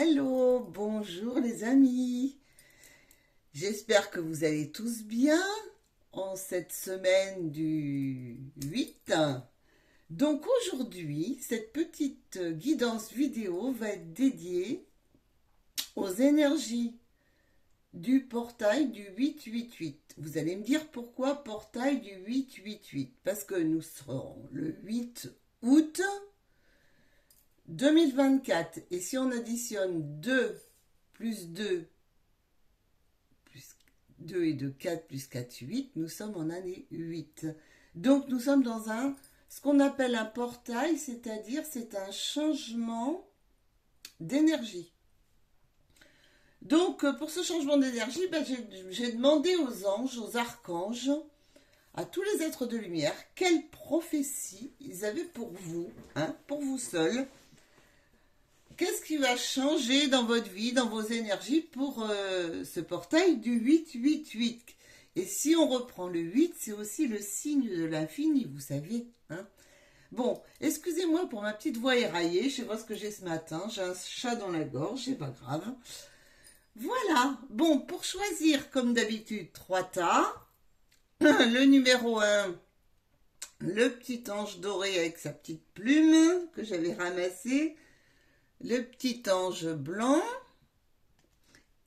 Hello, bonjour les amis. J'espère que vous allez tous bien en cette semaine du 8. Donc aujourd'hui, cette petite guidance vidéo va être dédiée aux énergies du portail du 888. Vous allez me dire pourquoi portail du 888? Parce que nous serons le 8 août 2024. Et si on additionne 2 plus 2 plus 2 et 2, 4 plus 4, 8, nous sommes en année 8. Donc nous sommes dans ce qu'on appelle un portail, c'est-à-dire c'est un changement d'énergie. Donc pour ce changement d'énergie, j'ai demandé aux anges, aux archanges, à tous les êtres de lumière, quelle prophétie ils avaient pour vous, pour vous seuls. Qu'est-ce qui va changer dans votre vie, dans vos énergies pour ce portail du 888? Et si on reprend le 8, c'est aussi le signe de l'infini, vous savez. Bon, excusez-moi pour ma petite voix éraillée, je sais pas ce que j'ai ce matin, j'ai un chat dans la gorge, c'est pas grave. Voilà, bon, pour choisir comme d'habitude 3 tas, le numéro 1, le petit ange doré avec sa petite plume que j'avais ramassée, le petit ange blanc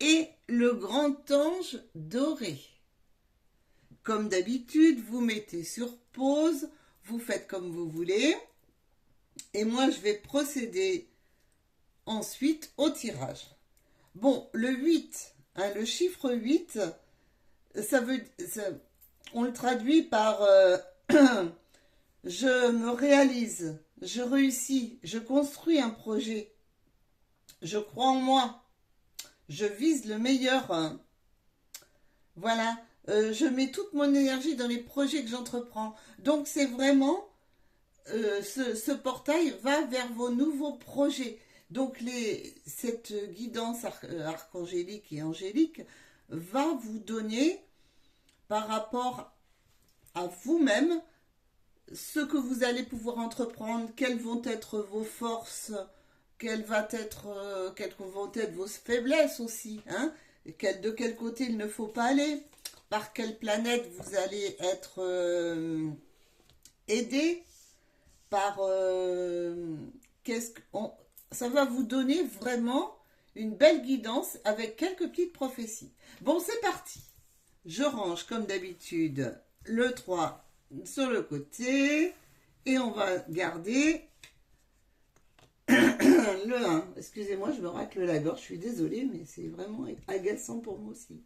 et le grand ange doré. Comme d'habitude, vous mettez sur pause, vous faites comme vous voulez. Et moi, je vais procéder ensuite au tirage. Bon, le 8, le chiffre 8, on le traduit par je me réalise, je réussis, je construis un projet. Je crois en moi. Je vise le meilleur. Voilà. Je mets toute mon énergie dans les projets que j'entreprends. Donc c'est vraiment ce portail va vers vos nouveaux projets. Donc cette guidance archangélique et angélique va vous donner par rapport à vous-même ce que vous allez pouvoir entreprendre, quelles vont être vos forces, quelles vont être vos faiblesses aussi, de quel côté il ne faut pas aller, par quelle planète vous allez être aidé, ça va vous donner vraiment une belle guidance avec quelques petites prophéties. Bon, c'est parti. Je range comme d'habitude le 3 sur le côté et on va garder le 1. Excusez-moi, je me racle la gorge, je suis désolée, mais c'est vraiment agaçant pour moi aussi.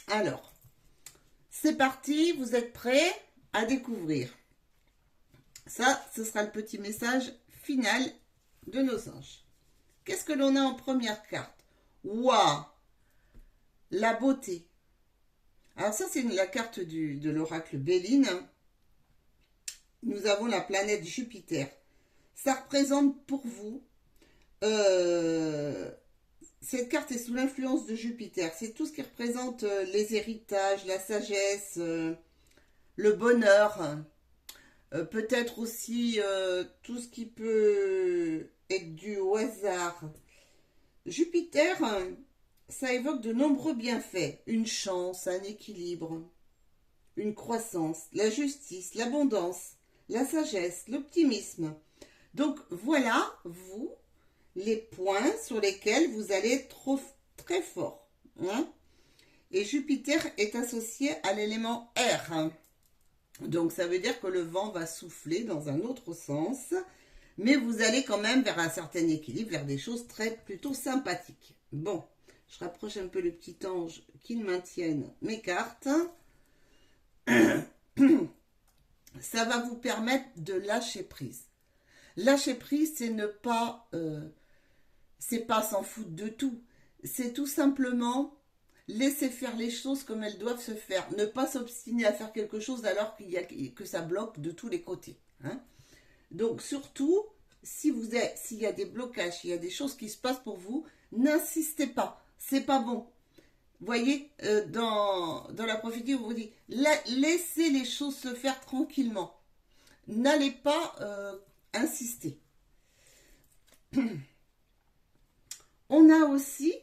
Alors, c'est parti, vous êtes prêts à découvrir. Ça, ce sera le petit message final de nos anges. Qu'est-ce que l'on a en première carte? Waouh! La beauté. Alors ça, c'est la carte de l'oracle Béline. Nous avons la planète Jupiter. Ça représente pour vous... cette carte est sous l'influence de Jupiter. C'est tout ce qui représente les héritages, la sagesse, le bonheur. Peut-être aussi tout ce qui peut être dû au hasard. Jupiter, ça évoque de nombreux bienfaits. Une chance, un équilibre, une croissance, la justice, l'abondance, la sagesse, l'optimisme. Donc voilà, vous, les points sur lesquels vous allez être très fort. Et Jupiter est associé à l'élément air. Donc ça veut dire que le vent va souffler dans un autre sens, mais vous allez quand même vers un certain équilibre, vers des choses plutôt sympathiques. Bon, je rapproche un peu le petit ange qu'il maintienne mes cartes. Ça va vous permettre de lâcher prise. Lâcher prise, c'est c'est pas s'en foutre de tout. C'est tout simplement laisser faire les choses comme elles doivent se faire. Ne pas s'obstiner à faire quelque chose alors que ça bloque de tous les côtés. Donc surtout, s'il y a des blocages, s'il y a des choses qui se passent pour vous, n'insistez pas. C'est pas bon. Vous voyez, dans la prophétie, on vous dit, laissez les choses se faire tranquillement. N'allez pas insister. On a aussi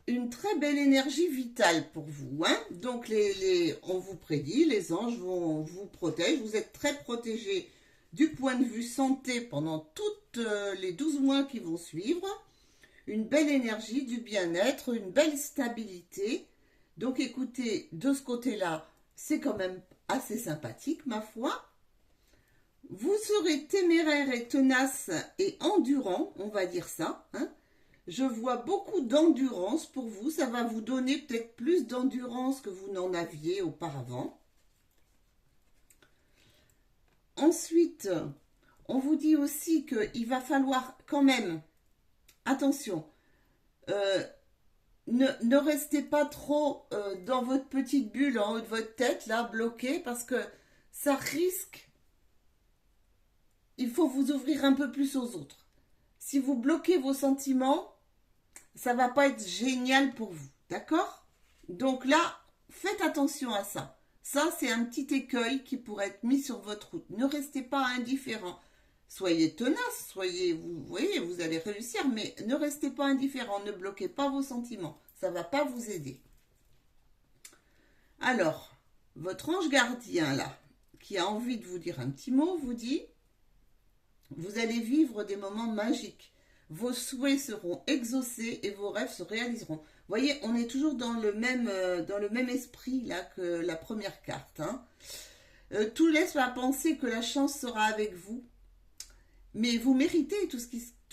une très belle énergie vitale pour vous. Hein. Donc, on vous prédit, les anges vous protègent. Vous êtes très protégés du point de vue santé pendant toutes les 12 mois qui vont suivre. Une belle énergie, du bien-être, une belle stabilité. Donc, écoutez, de ce côté-là, c'est quand même assez sympathique, ma foi. Vous serez téméraire et tenace et endurant, on va dire ça. Hein. Je vois beaucoup d'endurance pour vous. Ça va vous donner peut-être plus d'endurance que vous n'en aviez auparavant. Ensuite, on vous dit aussi qu'il va falloir quand même, attention, ne restez pas trop dans votre petite bulle en haut de votre tête, là, bloqué, parce que ça risque. Il faut vous ouvrir un peu plus aux autres. Si vous bloquez vos sentiments, ça va pas être génial pour vous, d'accord? Donc là, faites attention à ça. Ça, c'est un petit écueil qui pourrait être mis sur votre route. Ne restez pas indifférent. Soyez tenace, vous voyez, vous allez réussir, mais ne restez pas indifférent, ne bloquez pas vos sentiments. Ça ne va pas vous aider. Alors, votre ange gardien, là, qui a envie de vous dire un petit mot, vous dit, vous allez vivre des moments magiques. Vos souhaits seront exaucés et vos rêves se réaliseront. Vous voyez, on est toujours dans le même esprit là que la première carte. Hein. Tout laisse à penser que la chance sera avec vous. Mais vous méritez tout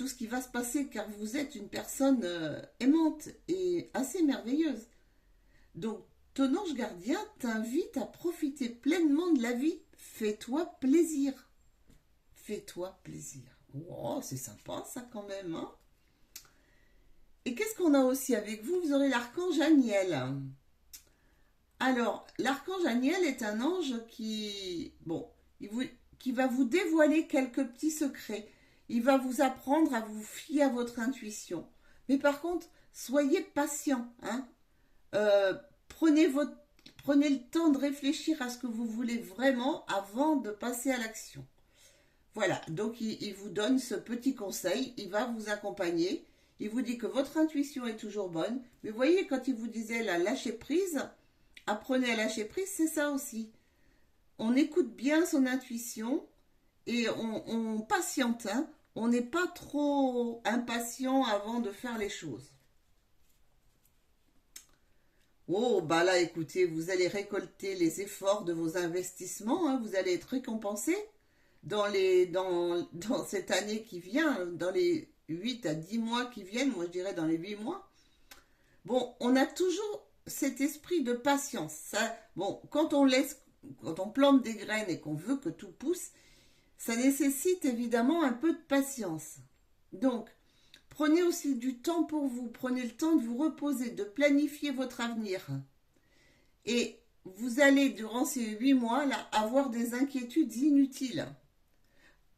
ce qui va se passer car vous êtes une personne aimante et assez merveilleuse. Donc, ton ange gardien t'invite à profiter pleinement de la vie. Fais-toi plaisir. Fais-toi plaisir. Oh, c'est sympa ça quand même. Hein. Et qu'est-ce qu'on a aussi avec vous? Vous aurez l'archange Aniel. Alors, l'archange Aniel est un ange qui va vous dévoiler quelques petits secrets. Il va vous apprendre à vous fier à votre intuition. Mais par contre, soyez patient. Hein. Prenez le temps de réfléchir à ce que vous voulez vraiment avant de passer à l'action. Voilà, donc il vous donne ce petit conseil, il va vous accompagner, il vous dit que votre intuition est toujours bonne, mais vous voyez quand il vous disait la lâcher prise, apprenez à lâcher prise, c'est ça aussi. On écoute bien son intuition et on patiente, hein. On n'est pas trop impatient avant de faire les choses. Oh, bah là, écoutez, vous allez récolter les efforts de vos investissements, hein, vous allez être récompensé dans cette année qui vient, dans les 8 à 10 mois qui viennent, moi je dirais dans les 8 mois. Bon, on a toujours cet esprit de patience. Ça, bon, quand on plante des graines et qu'on veut que tout pousse, ça nécessite évidemment un peu de patience. Donc, prenez aussi du temps pour vous, prenez le temps de vous reposer, de planifier votre avenir. Et vous allez, durant ces 8 mois, là, avoir des inquiétudes inutiles.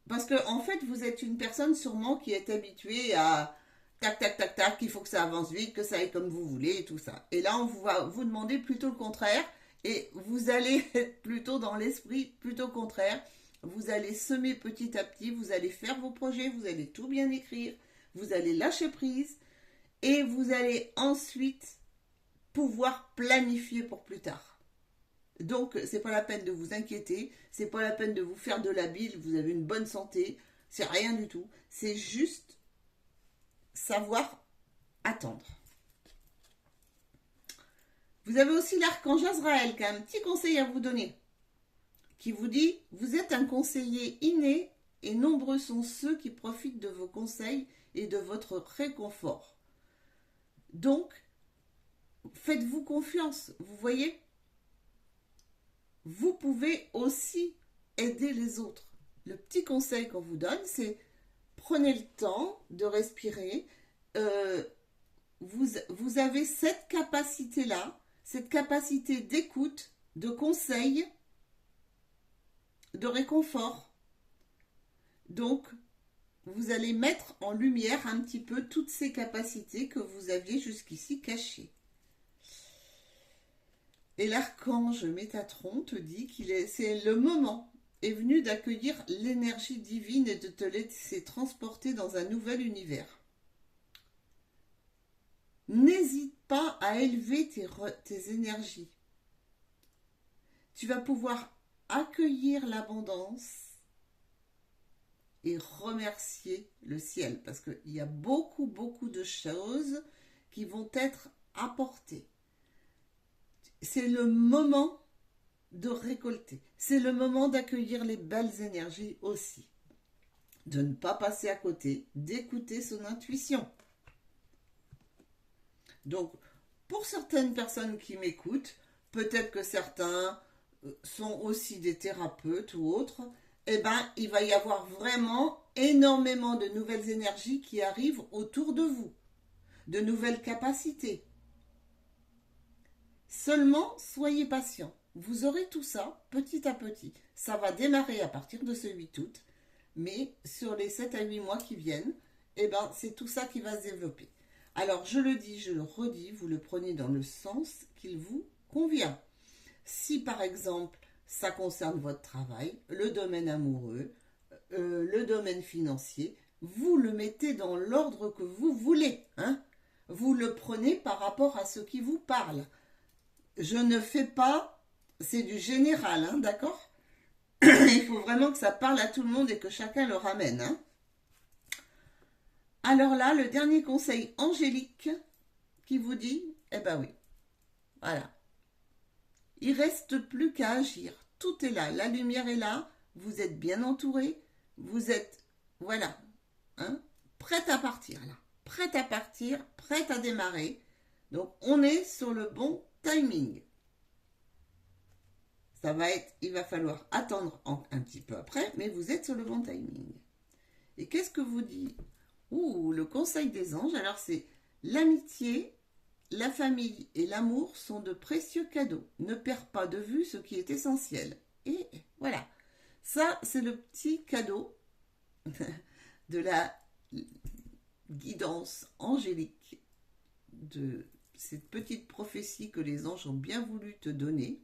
Parce que, en fait, vous êtes une personne sûrement qui est habituée à tac, tac, tac, tac, il faut que ça avance vite, que ça aille comme vous voulez et tout ça. Et là, on va vous demander plutôt le contraire. Et vous allez être plutôt dans l'esprit plutôt contraire. Vous allez semer petit à petit, vous allez faire vos projets, vous allez tout bien écrire, vous allez lâcher prise et vous allez ensuite pouvoir planifier pour plus tard. Donc, c'est pas la peine de vous inquiéter, c'est pas la peine de vous faire de la bile, vous avez une bonne santé, c'est rien du tout. C'est juste savoir attendre. Vous avez aussi l'archange Azraël qui a un petit conseil à vous donner, qui vous dit, vous êtes un conseiller inné et nombreux sont ceux qui profitent de vos conseils et de votre réconfort. Donc, faites-vous confiance, vous voyez? Vous pouvez aussi aider les autres. Le petit conseil qu'on vous donne, c'est prenez le temps de respirer. Vous avez cette capacité-là, cette capacité d'écoute, de conseil, de réconfort. Donc, vous allez mettre en lumière un petit peu toutes ces capacités que vous aviez jusqu'ici cachées. Et l'archange Métatron te dit c'est le moment. est venu d'accueillir l'énergie divine et de te laisser transporter dans un nouvel univers. N'hésite pas à élever tes énergies. Tu vas pouvoir accueillir l'abondance et remercier le ciel parce qu'il y a beaucoup de choses qui vont être apportées. C'est le moment de récolter. C'est le moment d'accueillir les belles énergies aussi. De ne pas passer à côté, d'écouter son intuition. Donc, pour certaines personnes qui m'écoutent, peut-être que certains sont aussi des thérapeutes ou autres, eh ben, il va y avoir vraiment énormément de nouvelles énergies qui arrivent autour de vous, de nouvelles capacités. Seulement, soyez patient. Vous aurez tout ça petit à petit. Ça va démarrer à partir de ce 8 août, mais sur les 7 à 8 mois qui viennent, eh ben, c'est tout ça qui va se développer. Alors, je le dis, je le redis, vous le prenez dans le sens qu'il vous convient. Si, par exemple, ça concerne votre travail, le domaine amoureux, le domaine financier, vous le mettez dans l'ordre que vous voulez. Hein. Vous le prenez par rapport à ce qui vous parle. Je ne fais pas, c'est du général, hein, d'accord? Il faut vraiment que ça parle à tout le monde et que chacun le ramène. Hein. Alors là, le dernier conseil angélique qui vous dit, eh ben oui, voilà. Il ne reste plus qu'à agir. Tout est là, la lumière est là, vous êtes bien entouré, vous êtes, voilà, hein, prête à partir là. Prête à partir, prête à démarrer. Donc, on est sur le bon timing. Ça va être, il va falloir attendre un petit peu après, mais vous êtes sur le bon timing. Et qu'est-ce que vous dit? Le conseil des anges, alors c'est l'amitié, la famille et l'amour sont de précieux cadeaux. Ne perds pas de vue ce qui est essentiel. Et voilà, ça c'est le petit cadeau de la guidance angélique, de cette petite prophétie que les anges ont bien voulu te donner,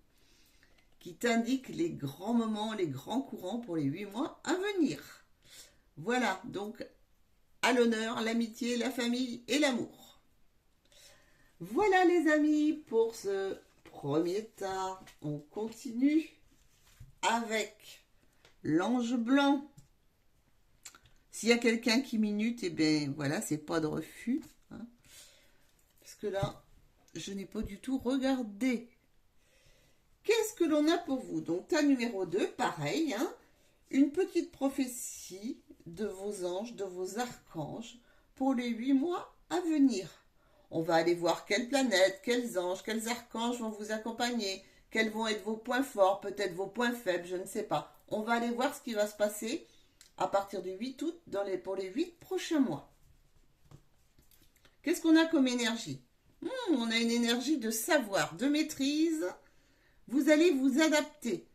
qui t'indique les grands moments, les grands courants pour les 8 mois à venir. Voilà, donc à l'honneur, l'amitié, la famille et l'amour. Voilà les amis pour ce premier tas. On continue avec l'ange blanc. S'il y a quelqu'un qui minute, eh bien voilà, c'est pas de refus. Hein, parce que là, je n'ai pas du tout regardé. Qu'est-ce que l'on a pour vous? Donc, tas numéro 2, pareil, hein, une petite prophétie de vos anges, de vos archanges, pour les 8 mois à venir. On va aller voir quelles planètes, quels anges, quels archanges vont vous accompagner, quels vont être vos points forts, peut-être vos points faibles, je ne sais pas. On va aller voir ce qui va se passer à partir du 8 août pour les 8 prochains mois. Qu'est-ce qu'on a comme énergie? On a une énergie de savoir, de maîtrise. Vous allez vous adapter.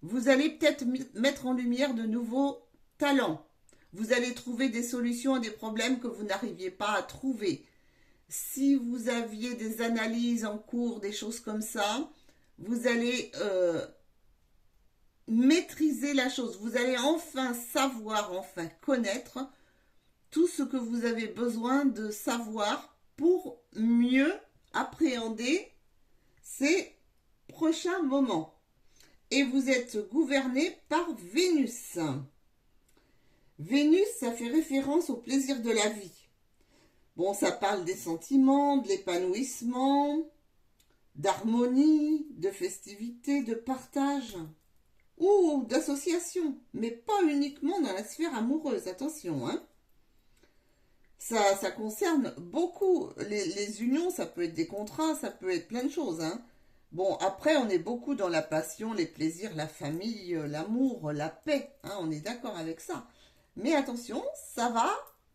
Vous allez peut-être mettre en lumière de nouveaux talents. Vous allez trouver des solutions à des problèmes que vous n'arriviez pas à trouver. Si vous aviez des analyses en cours, des choses comme ça, vous allez maîtriser la chose. Vous allez enfin savoir, enfin connaître tout ce que vous avez besoin de savoir pour mieux appréhender ces prochains moments. Et vous êtes gouverné par Vénus. Vénus, ça fait référence au plaisir de la vie. Bon, ça parle des sentiments, de l'épanouissement, d'harmonie, de festivité, de partage ou d'association, mais pas uniquement dans la sphère amoureuse, attention, hein. Ça concerne beaucoup les unions, ça peut être des contrats, ça peut être plein de choses, hein. Bon, après, on est beaucoup dans la passion, les plaisirs, la famille, l'amour, la paix, hein, on est d'accord avec ça. Mais attention, ça va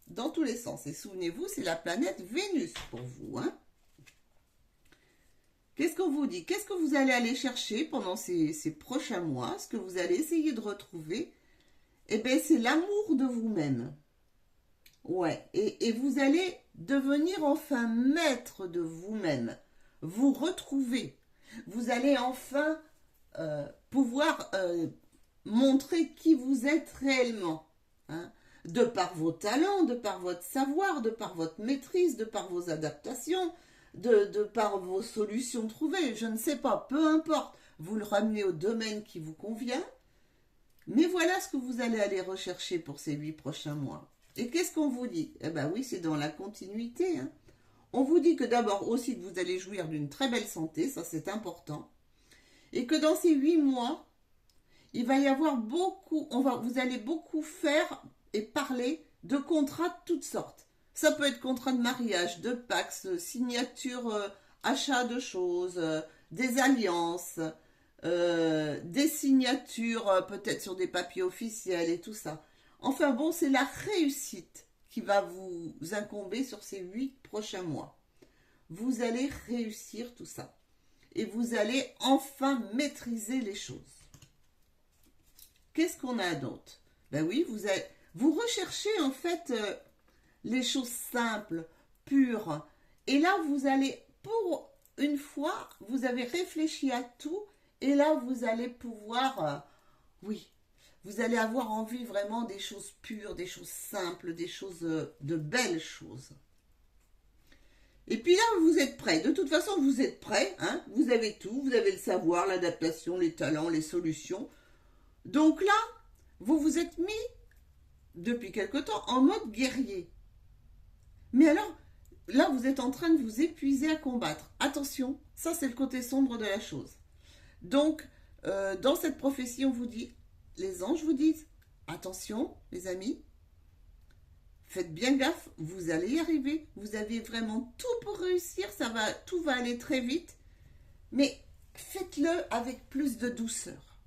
dans tous les sens. Et souvenez-vous, c'est la planète Vénus pour vous, hein. Qu'est-ce qu'on vous dit? Qu'est-ce que vous allez aller chercher pendant ces prochains mois? Ce que vous allez essayer de retrouver? Eh bien, c'est l'amour de vous-même. Ouais, et vous allez devenir enfin maître de vous-même. Vous retrouver. Vous allez enfin pouvoir montrer qui vous êtes réellement. Hein, de par vos talents, de par votre savoir, de par votre maîtrise, de par vos adaptations, de par vos solutions trouvées, je ne sais pas, peu importe. Vous le ramenez au domaine qui vous convient. Mais voilà ce que vous allez aller rechercher pour ces 8 prochains mois. Et qu'est-ce qu'on vous dit? Eh bien oui, c'est dans la continuité. Hein. On vous dit que d'abord aussi que vous allez jouir d'une très belle santé, ça c'est important. Et que dans ces 8 mois, il va y avoir beaucoup, vous allez beaucoup faire et parler de contrats de toutes sortes. Ça peut être contrat de mariage, de pax, signature, achat de choses, des alliances, des signatures peut-être sur des papiers officiels et tout ça. Enfin bon, c'est la réussite qui va vous incomber sur ces 8 prochains mois. Vous allez réussir tout ça. Et vous allez enfin maîtriser les choses. Qu'est-ce qu'on a d'autre? Ben oui, vous recherchez en fait les choses simples, pures. Et là, vous allez, pour une fois, vous avez réfléchi à tout. Et là, vous allez pouvoir, oui, vous allez avoir envie vraiment des choses pures, des choses simples, des choses, de belles choses. Et puis là, vous êtes prêts. De toute façon, vous êtes prêts. Hein, vous avez tout. Vous avez le savoir, l'adaptation, les talents, les solutions. Donc là, vous vous êtes mis, depuis quelque temps, en mode guerrier. Mais alors, là, vous êtes en train de vous épuiser à combattre. Attention, ça c'est le côté sombre de la chose. Donc, dans cette prophétie, on vous dit, les anges vous disent, attention, les amis, faites bien gaffe, vous allez y arriver. Vous avez vraiment tout pour réussir, tout va aller très vite. Mais faites-le avec plus de douceur.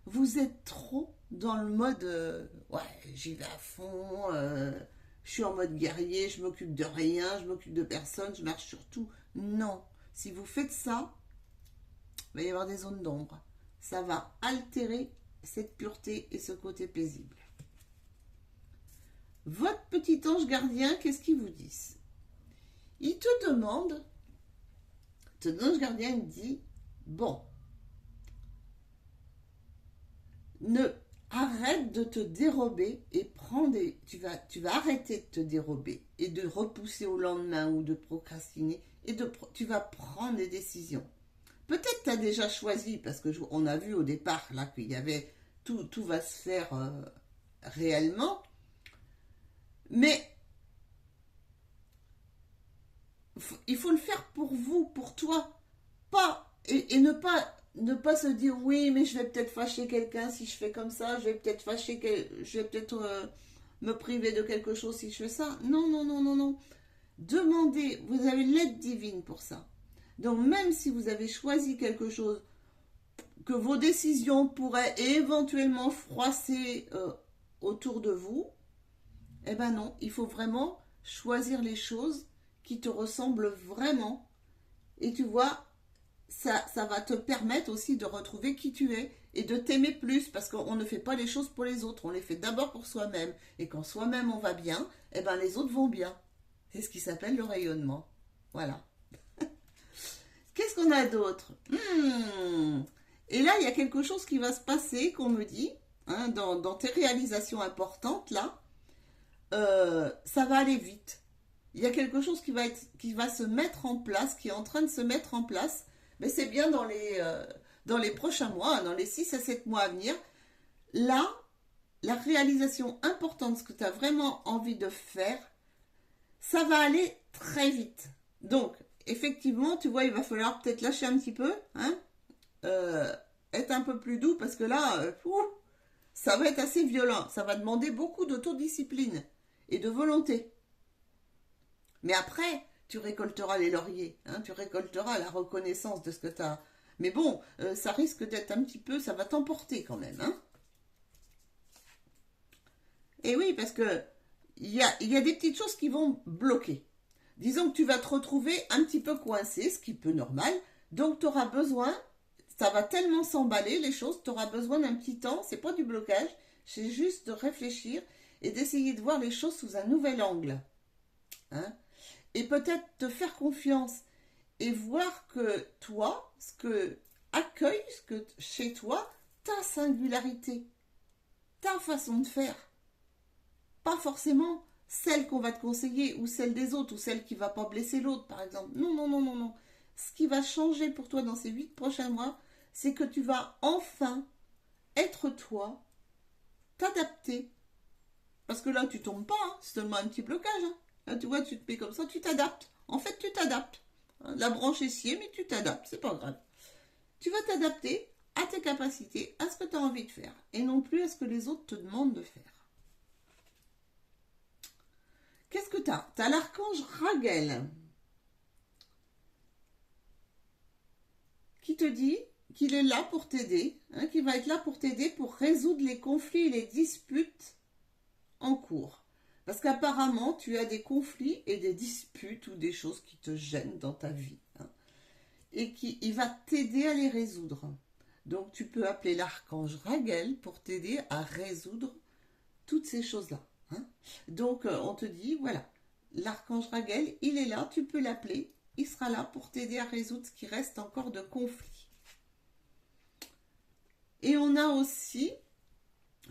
Vous êtes trop dans le mode, ouais, j'y vais à fond, je suis en mode guerrier, je m'occupe de rien, je m'occupe de personne, je marche sur tout. Non, si vous faites ça, il va y avoir des zones d'ombre. Ça va altérer cette pureté et ce côté paisible. Votre petit ange gardien, qu'est-ce qu'il vous dit? Il te demande, ton ange gardien dit, bon, arrête de te dérober et tu vas arrêter de te dérober et de repousser au lendemain ou de procrastiner et tu vas prendre des décisions. Peut-être que tu as déjà choisi, parce qu'on a vu au départ là qu'il y avait tout va se faire réellement, mais il faut le faire pour vous, pour toi, pas et ne pas se dire oui, mais je vais peut-être fâcher quelqu'un si je fais comme ça, je vais peut-être me priver de quelque chose si je fais ça. Non, non, non, non, non. Demandez, vous avez l'aide divine pour ça. Donc même si vous avez choisi quelque chose que vos décisions pourraient éventuellement froisser autour de vous, eh ben non, il faut vraiment choisir les choses qui te ressemblent vraiment. Et tu vois, ça va te permettre aussi de retrouver qui tu es et de t'aimer plus, parce qu'on ne fait pas les choses pour les autres, on les fait d'abord pour soi-même. Et quand soi-même on va bien, eh ben les autres vont bien. C'est ce qui s'appelle le rayonnement. Voilà. Qu'est-ce qu'on a d'autre? Et là, il y a quelque chose qui va se passer, qu'on me dit, hein, dans tes réalisations importantes, là, ça va aller vite. Il y a quelque chose qui va se mettre en place, qui est en train de se mettre en place, mais c'est bien dans les prochains mois, dans les 6 à 7 mois à venir. Là, la réalisation importante, ce que tu as vraiment envie de faire, ça va aller très vite. Donc, effectivement, tu vois, il va falloir peut-être lâcher un petit peu, hein, être un peu plus doux, parce que là, ça va être assez violent. Ça va demander beaucoup d'autodiscipline et de volonté. Mais après, tu récolteras les lauriers, hein, tu récolteras la reconnaissance de ce que tu as. Mais bon, ça risque d'être un petit peu, ça va t'emporter quand même. Hein. Et oui, parce que il y a des petites choses qui vont bloquer. Disons que tu vas te retrouver un petit peu coincé, ce qui peut normal. Donc tu auras besoin, ça va tellement s'emballer les choses, tu auras besoin d'un petit temps, c'est pas du blocage, c'est juste de réfléchir et d'essayer de voir les choses sous un nouvel angle. Hein. Et peut-être te faire confiance et voir que toi, accueille chez toi ta singularité. ta façon de faire. Pas forcément celle qu'on va te conseiller ou celle des autres ou celle qui va pas blesser l'autre, par exemple. Non, non, non, non, non. Ce qui va changer pour toi dans ces 8 prochains mois, c'est que tu vas enfin être toi, t'adapter. Parce que là, tu tombes pas, hein, c'est seulement un petit blocage. Hein. Là, tu vois, tu te mets comme ça, tu t'adaptes. En fait, tu t'adaptes. La branche est sciée, mais tu t'adaptes, c'est pas grave. Tu vas t'adapter à tes capacités, à ce que tu as envie de faire, et non plus à ce que les autres te demandent de faire. Qu'est-ce que tu as? Tu as l'archange Raguel qui te dit qu'il est là pour t'aider, hein, qu'il va être là pour t'aider pour résoudre les conflits et les disputes en cours. Parce qu'apparemment, tu as des conflits et des disputes ou des choses qui te gênent dans ta vie. Hein, et il va t'aider à les résoudre. Donc, tu peux appeler l'archange Raguel pour t'aider à résoudre toutes ces choses-là. Hein. Donc, on te dit, voilà, l'archange Raguel, il est là, tu peux l'appeler. Il sera là pour t'aider à résoudre ce qui reste encore de conflit. Et on a aussi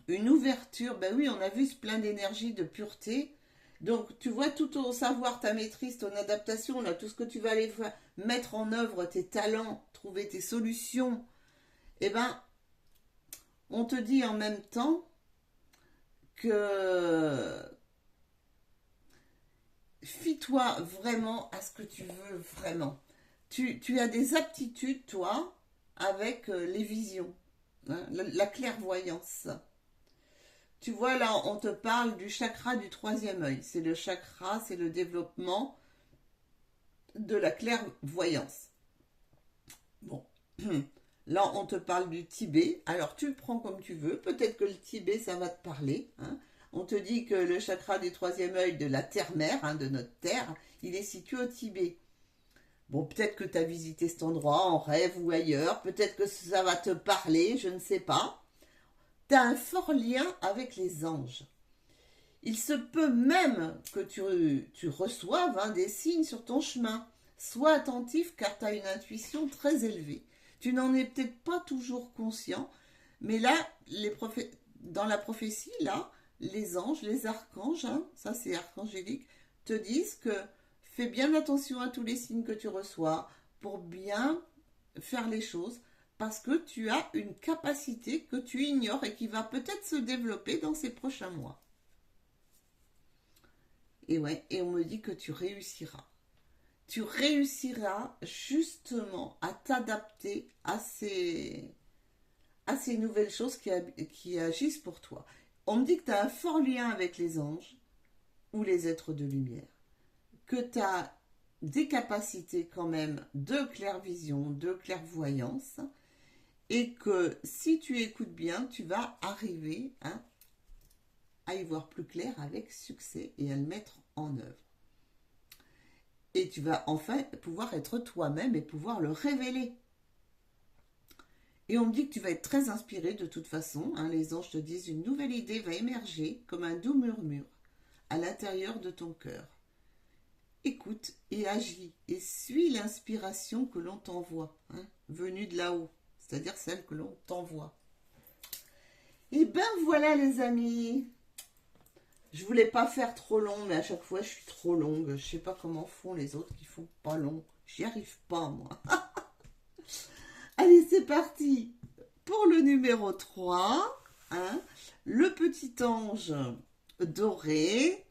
une ouverture, ben oui, on a vu ce plein d'énergie, de pureté. Donc, tu vois, tout ton savoir, ta maîtrise, ton adaptation, là, tout ce que tu vas aller mettre en œuvre, tes talents, trouver tes solutions, eh ben, on te dit en même temps que fie-toi vraiment à ce que tu veux vraiment. Tu as des aptitudes, toi, avec les visions, hein, la clairvoyance. Tu vois, là, on te parle du chakra du 3e œil. C'est le chakra, c'est le développement de la clairvoyance. Bon, là, on te parle du Tibet. Alors, tu le prends comme tu veux. Peut-être que le Tibet, ça va te parler. Hein. On te dit que le chakra du 3e œil de la terre-mère, hein, de notre terre, il est situé au Tibet. Bon, peut-être que tu as visité cet endroit en rêve ou ailleurs. Peut-être que ça va te parler, je ne sais pas. Tu as un fort lien avec les anges. Il se peut même que tu reçoives des signes sur ton chemin. Sois attentif car tu as une intuition très élevée. Tu n'en es peut-être pas toujours conscient, mais là, dans la prophétie, là, les anges, les archanges, hein, ça c'est archangélique, te disent que fais bien attention à tous les signes que tu reçois pour bien faire les choses, parce que tu as une capacité que tu ignores et qui va peut-être se développer dans ces prochains mois. Et ouais, et on me dit que tu réussiras. Tu réussiras justement à t'adapter à ces nouvelles choses qui agissent pour toi. On me dit que tu as un fort lien avec les anges ou les êtres de lumière, que tu as des capacités quand même de clairvision, de clairvoyance, et que si tu écoutes bien, tu vas arriver à y voir plus clair avec succès et à le mettre en œuvre. Et tu vas enfin pouvoir être toi-même et pouvoir le révéler. Et on me dit que tu vas être très inspiré de toute façon. Hein, les anges te disent une nouvelle idée va émerger comme un doux murmure à l'intérieur de ton cœur. Écoute et agis et suis l'inspiration que l'on t'envoie, hein, venue de là-haut, c'est-à-dire celle que l'on t'envoie. Et ben voilà les amis. Je voulais pas faire trop long, mais à chaque fois je suis trop longue. Je sais pas comment font les autres qui font pas long. J'y arrive pas moi. Allez, c'est parti pour le numéro 3. Hein, le petit ange doré.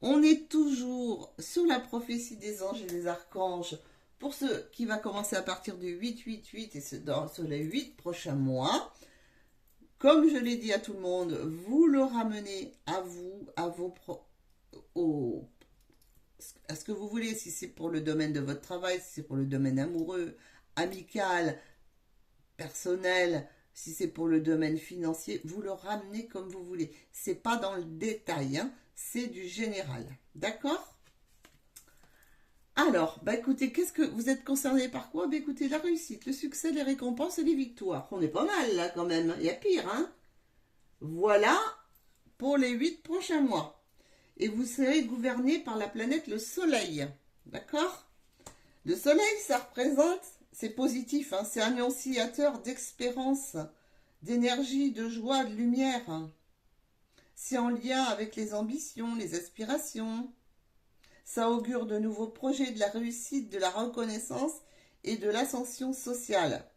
On est toujours sur la prophétie des anges et des archanges pour ce qui va commencer à partir du 8-8-8 et sur les 8 prochains mois. Comme je l'ai dit à tout le monde, vous le ramenez à vous, à ce que vous voulez, si c'est pour le domaine de votre travail, si c'est pour le domaine amoureux, amical, personnel, si c'est pour le domaine financier, vous le ramenez comme vous voulez. C'est pas dans le détail, hein, c'est du général. D'accord ? Alors, bah écoutez, qu'est-ce que vous êtes concerné par quoi? Bah écoutez, la réussite, le succès, les récompenses et les victoires. On est pas mal là quand même, il y a pire, hein? Voilà pour les 8 prochains mois. Et vous serez gouverné par la planète le Soleil. D'accord? Le Soleil, ça représente, c'est positif, hein, c'est annonciateur d'espérance, d'énergie, de joie, de lumière. Hein. C'est en lien avec les ambitions, les aspirations. Ça augure de nouveaux projets, de la réussite, de la reconnaissance et de l'ascension sociale.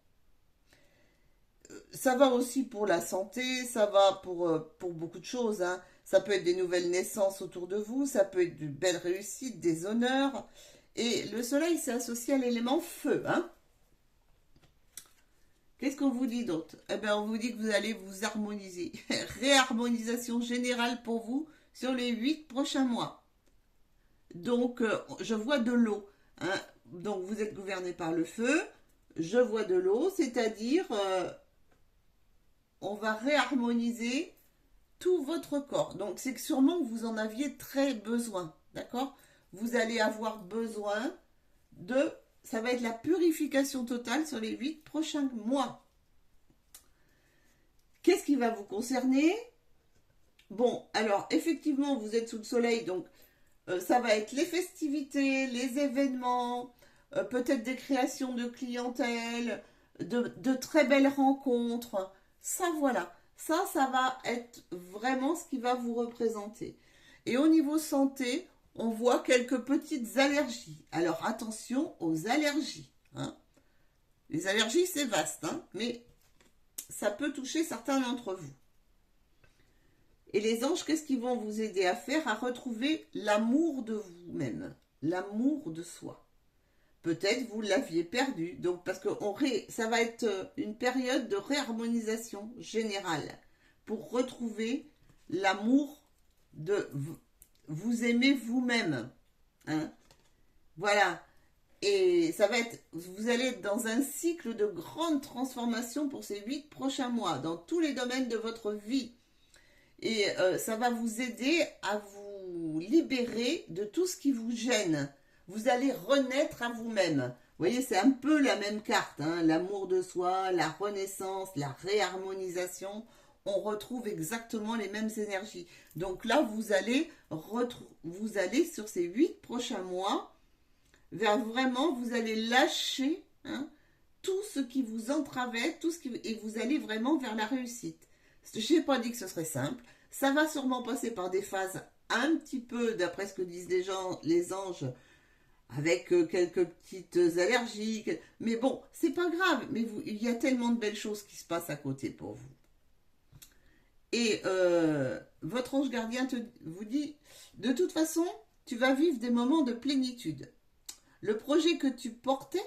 Ça va aussi pour la santé, ça va pour beaucoup de choses, hein. Ça peut être des nouvelles naissances autour de vous, ça peut être de belles réussites, des honneurs. Et le soleil, c'est associé à l'élément feu, hein. Qu'est-ce qu'on vous dit d'autre? Eh bien, on vous dit que vous allez vous harmoniser. Réharmonisation générale pour vous sur les 8 prochains mois. Donc, je vois de l'eau, hein. Donc, vous êtes gouverné par le feu. Je vois de l'eau, c'est-à-dire, on va réharmoniser tout votre corps. Donc, c'est que sûrement que vous en aviez très besoin, d'accord? Vous allez avoir besoin de... Ça va être la purification totale sur les 8 prochains mois. Qu'est-ce qui va vous concerner? Bon, alors, effectivement, vous êtes sous le soleil, donc ça va être les festivités, les événements, peut-être des créations de clientèle, de très belles rencontres. Ça, voilà. Ça va être vraiment ce qui va vous représenter. Et au niveau santé, on voit quelques petites allergies. Alors, attention aux allergies, hein. Les allergies, c'est vaste, hein, mais ça peut toucher certains d'entre vous. Et les anges, qu'est-ce qu'ils vont vous aider à faire? À retrouver l'amour de vous-même, l'amour de soi. Peut-être vous l'aviez perdu, donc parce que ça va être une période de réharmonisation générale pour retrouver l'amour de vous aimer vous-même, hein. Voilà. Et ça va être, vous allez être dans un cycle de grande transformation pour ces 8 prochains mois, dans tous les domaines de votre vie. Et ça va vous aider à vous libérer de tout ce qui vous gêne. Vous allez renaître à vous-même. Vous voyez, c'est un peu la même carte, hein, l'amour de soi, la renaissance, la réharmonisation. On retrouve exactement les mêmes énergies. Donc là, vous allez sur ces 8 prochains mois, vous allez lâcher, hein, tout ce qui vous entravait, et vous allez vraiment vers la réussite. Je n'ai pas dit que ce serait simple. Ça va sûrement passer par des phases un petit peu, d'après ce que disent les anges, avec quelques petites allergies. Mais bon, c'est pas grave. Mais il y a tellement de belles choses qui se passent à côté pour vous. Et votre ange gardien vous dit, de toute façon, tu vas vivre des moments de plénitude. Le projet que tu portais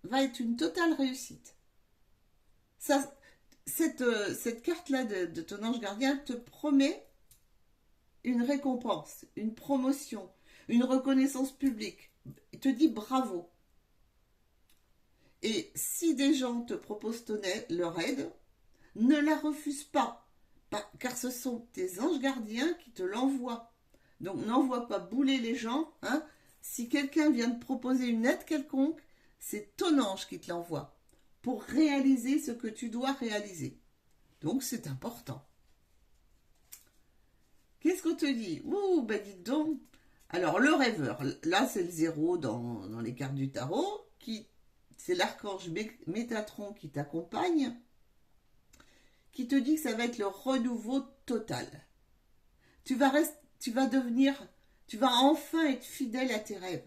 va être une totale réussite. Cette carte-là de ton ange gardien te promet une récompense, une promotion, une reconnaissance publique. Il te dit bravo. Et si des gens te proposent leur aide, ne la refuse pas, car ce sont tes anges gardiens qui te l'envoient. Donc n'envoie pas bouler les gens, hein. Si quelqu'un vient te proposer une aide quelconque, c'est ton ange qui te l'envoie pour réaliser ce que tu dois réaliser. Donc c'est important. Qu'est-ce qu'on te dit? Ouh, bah dites donc. Alors le rêveur, là c'est le 0 dans les cartes du tarot, c'est l'archange Métatron qui t'accompagne, qui te dit que ça va être le renouveau total. Tu vas enfin être fidèle à tes rêves.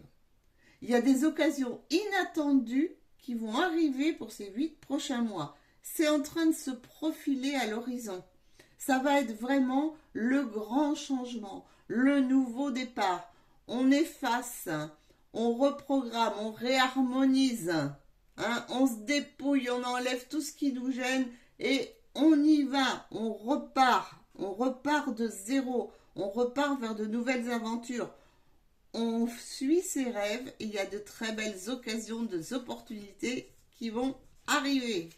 Il y a des occasions inattendues qui vont arriver pour ces 8 prochains mois. C'est en train de se profiler à l'horizon. Ça va être vraiment le grand changement, le nouveau départ. On efface, on reprogramme, on réharmonise, hein, on se dépouille, on enlève tout ce qui nous gêne et on y va, on repart de zéro, on repart vers de nouvelles aventures. On suit ses rêves et il y a de très belles occasions, des opportunités qui vont arriver.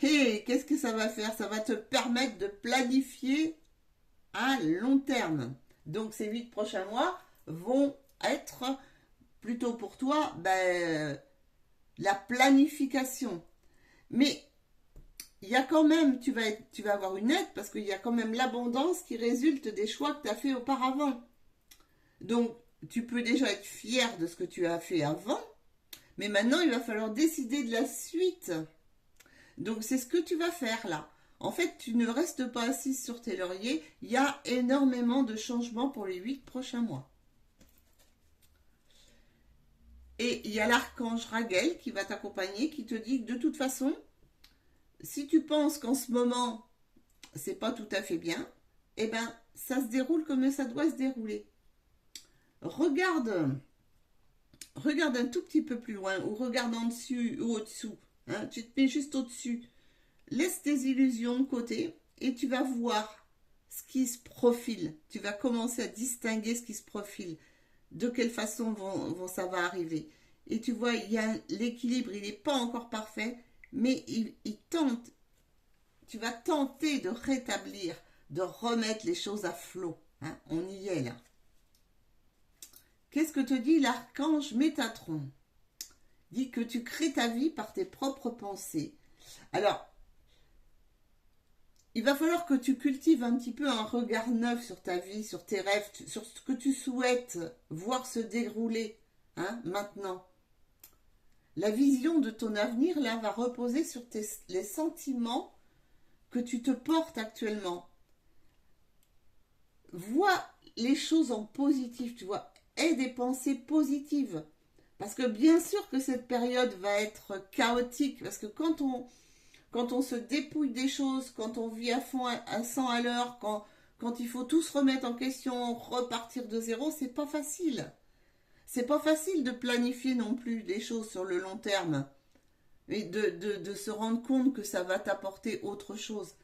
Et qu'est-ce que ça va faire? Ça va te permettre de planifier à long terme. Donc ces 8 prochains mois vont être plutôt pour toi la planification. Mais il y a quand même, tu vas avoir une aide parce qu'il y a quand même l'abondance qui résulte des choix que tu as fait auparavant. Donc, tu peux déjà être fier de ce que tu as fait avant, mais maintenant, il va falloir décider de la suite. Donc, c'est ce que tu vas faire là. En fait, tu ne restes pas assise sur tes lauriers. Il y a énormément de changements pour les 8 prochains mois. Et il y a l'archange Raguel qui va t'accompagner, qui te dit que de toute façon, si tu penses qu'en ce moment, c'est pas tout à fait bien, eh ben, ça se déroule comme ça doit se dérouler. Regarde un tout petit peu plus loin, ou regarde en dessus ou au-dessous. Hein, tu te mets juste au-dessus. Laisse tes illusions de côté et tu vas voir ce qui se profile. Tu vas commencer à distinguer ce qui se profile. De quelle façon ça va arriver. Et tu vois, il y a l'équilibre, il n'est pas encore parfait, mais il tente. Tu vas tenter de rétablir, de remettre les choses à flot. Hein, on y est là. Qu'est-ce que te dit l'archange Métatron? Dit que tu crées ta vie par tes propres pensées. Alors, il va falloir que tu cultives un petit peu un regard neuf sur ta vie, sur tes rêves, sur ce que tu souhaites voir se dérouler maintenant. La vision de ton avenir, là, va reposer sur les sentiments que tu te portes actuellement. Vois les choses en positif, tu vois. Aie des pensées positives. Parce que bien sûr que cette période va être chaotique, parce que quand on se dépouille des choses, quand on vit à fond à 100 à l'heure, quand il faut tout se remettre en question, repartir de zéro, c'est pas facile. C'est pas facile de planifier non plus des choses sur le long terme et de se rendre compte que ça va t'apporter autre chose.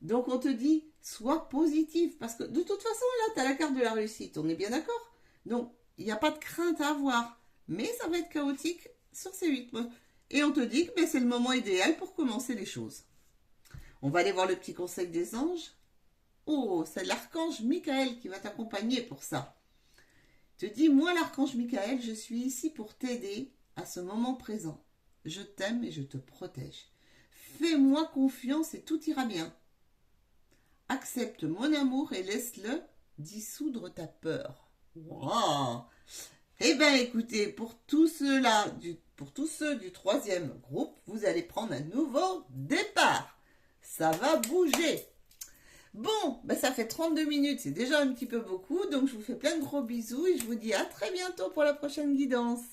Donc on te dit, sois positif, parce que de toute façon, là, tu as la carte de la réussite, on est bien d'accord? Donc, il n'y a pas de crainte à avoir, mais ça va être chaotique sur ces 8 mois. Et on te dit que c'est le moment idéal pour commencer les choses. On va aller voir le petit conseil des anges. Oh, c'est l'archange Michael qui va t'accompagner pour ça. Te dis, moi l'archange Michael, je suis ici pour t'aider à ce moment présent. Je t'aime et je te protège. Fais-moi confiance et tout ira bien. Accepte mon amour et laisse-le dissoudre ta peur. Wow. Eh bien écoutez, pour tous ceux du 3e groupe, vous allez prendre un nouveau départ. Ça va bouger. Bon, ça fait 32 minutes, c'est déjà un petit peu beaucoup, donc je vous fais plein de gros bisous et je vous dis à très bientôt pour la prochaine guidance.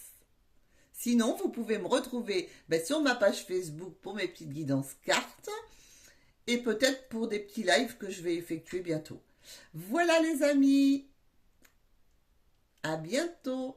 Sinon, vous pouvez me retrouver sur ma page Facebook pour mes petites guidances cartes et peut-être pour des petits lives que je vais effectuer bientôt. Voilà les amis, à bientôt.